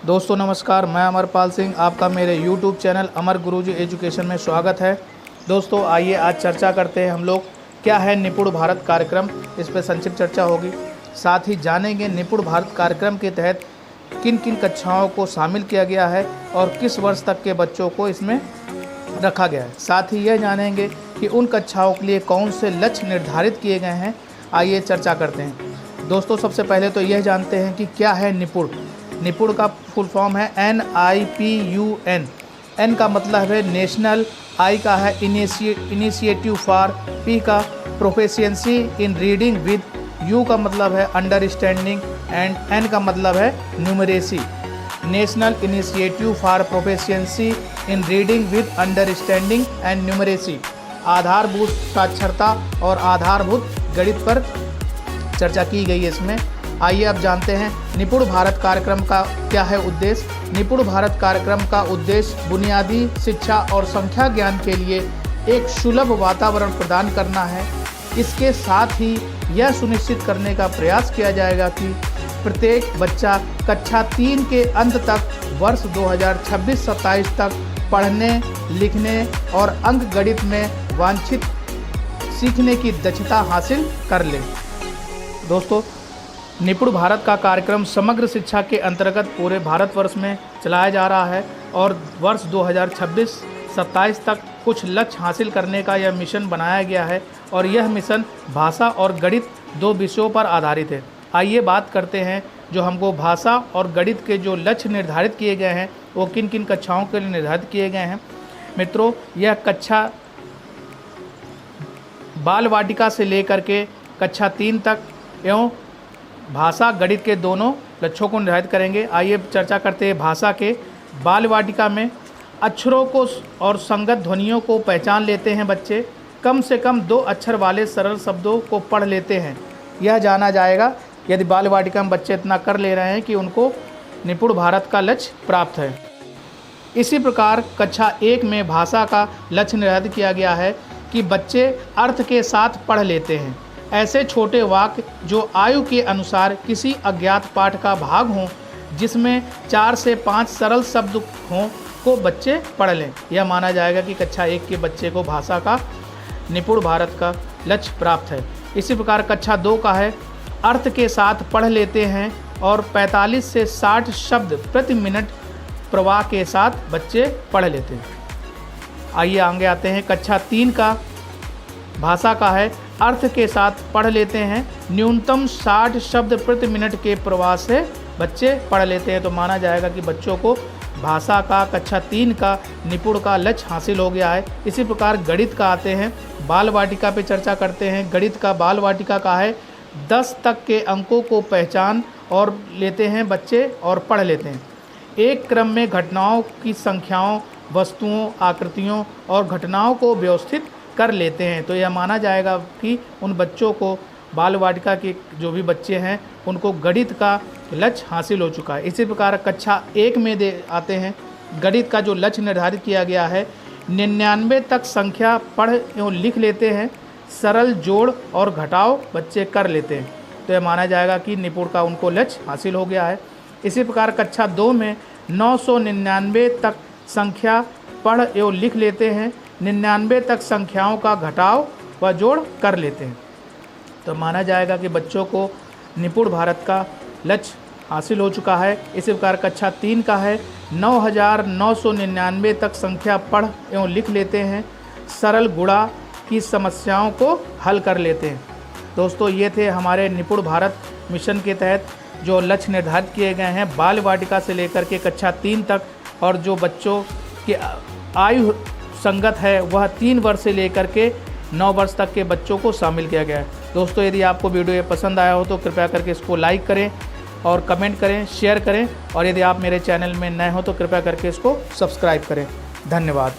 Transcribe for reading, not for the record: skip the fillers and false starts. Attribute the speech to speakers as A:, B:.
A: दोस्तों नमस्कार, मैं अमरपाल सिंह, आपका मेरे YouTube चैनल अमर गुरुजी एजुकेशन में स्वागत है। दोस्तों आइए आज चर्चा करते हैं हम लोग क्या है निपुण भारत कार्यक्रम। इस पर संक्षिप्त चर्चा होगी। साथ ही जानेंगे निपुण भारत कार्यक्रम के तहत किन किन कक्षाओं को शामिल किया गया है और किस वर्ष तक के बच्चों को इसमें रखा गया है। साथ ही यह जानेंगे कि उन कक्षाओं के लिए कौन से लक्ष्य निर्धारित किए गए हैं। आइए चर्चा करते हैं। दोस्तों सबसे पहले तो यह जानते हैं कि क्या है निपुण। निपुण का फुल फॉर्म है NIPUN। N का मतलब है नेशनल, I का है इनिशिएटिव फॉर, P का proficiency in reading with, U का मतलब है अंडरस्टैंडिंग एंड N का मतलब है numeracy. National initiative for proficiency in reading with understanding and numeracy. आधारभूत साक्षरता और आधारभूत गणित पर चर्चा की गई है इसमें। आइए अब जानते हैं निपुण भारत कार्यक्रम का क्या है उद्देश्य। निपुण भारत कार्यक्रम का उद्देश्य बुनियादी शिक्षा और संख्या ज्ञान के लिए एक सुलभ वातावरण प्रदान करना है। इसके साथ ही यह सुनिश्चित करने का प्रयास किया जाएगा कि प्रत्येक बच्चा कक्षा 3 के अंत तक वर्ष 2026-27 तक पढ़ने, लिखने और अंक गणित में वांछित सीखने की दक्षता हासिल कर ले। दोस्तों निपुण भारत का कार्यक्रम समग्र शिक्षा के अंतर्गत पूरे भारतवर्ष में चलाया जा रहा है और वर्ष 2026-27 तक कुछ लक्ष्य हासिल करने का यह मिशन बनाया गया है और यह मिशन भाषा और गणित 2 विषयों पर आधारित है। आइए बात करते हैं जो हमको भाषा और गणित के जो लक्ष्य निर्धारित किए गए हैं वो किन किन कक्षाओं के लिए निर्धारित किए गए हैं। मित्रों यह कक्षा बाल वाटिका से लेकर के कक्षा 3 तक एवं भाषा गणित के दोनों लक्ष्यों को निर्धारित करेंगे। आइए चर्चा करते हैं भाषा के। बाल वाटिका में अक्षरों को और संगत ध्वनियों को पहचान लेते हैं बच्चे। कम से कम 2 अक्षर वाले सरल शब्दों को पढ़ लेते हैं। यह जाना जाएगा यदि बाल वाटिका में बच्चे इतना कर ले रहे हैं कि उनको निपुण भारत का लक्ष्य प्राप्त है। इसी प्रकार कक्षा 1 में भाषा का लक्ष्य निर्धारित किया गया है कि बच्चे अर्थ के साथ पढ़ लेते हैं। ऐसे छोटे वाक्य जो आयु के अनुसार किसी अज्ञात पाठ का भाग हों, जिसमें 4 से 5 सरल शब्द हों, को बच्चे पढ़ लें। यह माना जाएगा कि कक्षा 1 के बच्चे को भाषा का निपुण भारत का लक्ष्य प्राप्त है। इसी प्रकार कक्षा 2 का है अर्थ के साथ पढ़ लेते हैं और 45 से 60 शब्द प्रति मिनट प्रवाह के साथ बच्चे पढ़ लेते हैं। आइए आगे आते हैं। कक्षा 3 का भाषा का है अर्थ के साथ पढ़ लेते हैं, न्यूनतम 60 शब्द प्रति मिनट के प्रवाह से बच्चे पढ़ लेते हैं। तो माना जाएगा कि बच्चों को भाषा का कक्षा 3 का निपुण का लक्ष्य हासिल हो गया है। इसी प्रकार गणित का आते हैं। बाल वाटिका पे चर्चा करते हैं। गणित का बाल वाटिका का है 10 तक के अंकों को पहचान और लेते हैं बच्चे और पढ़ लेते हैं। एक क्रम में घटनाओं की संख्याओं, वस्तुओं, आकृतियों और घटनाओं को व्यवस्थित कर लेते हैं। तो यह माना जाएगा कि उन बच्चों को बाल वाटिका के जो भी बच्चे हैं उनको गणित का लक्ष्य हासिल हो चुका है। इसी प्रकार कक्षा 1 में आते हैं। गणित का जो लक्ष्य निर्धारित किया गया है 99 तक संख्या पढ़ एवं लिख लेते हैं। सरल जोड़ और घटाव बच्चे कर लेते हैं। तो यह माना जाएगा कि निपुण का उनको लक्ष्य हासिल हो गया है। इसी प्रकार कक्षा 2 में 999 तक संख्या पढ़ एवं लिख लेते हैं। 99 तक संख्याओं का घटाव व जोड़ कर लेते हैं। तो माना जाएगा कि बच्चों को निपुण भारत का लक्ष्य हासिल हो चुका है। इसी प्रकार कक्षा 3 का है 9999 तक संख्या पढ़ एवं लिख लेते हैं। सरल गुणा की समस्याओं को हल कर लेते हैं। दोस्तों ये थे हमारे निपुण भारत मिशन के तहत जो लक्ष्य निर्धारित किए गए हैं बाल वाटिका से लेकर के कक्षा 3 तक, और जो बच्चों की आयु संगत है वह 3 वर्ष से लेकर के 9 वर्ष तक के बच्चों को शामिल किया गया है। दोस्तों यदि आपको वीडियो ये पसंद आया हो तो कृपया करके इसको लाइक करें और कमेंट करें, शेयर करें, और यदि आप मेरे चैनल में नए हो तो कृपया करके इसको सब्सक्राइब करें। धन्यवाद।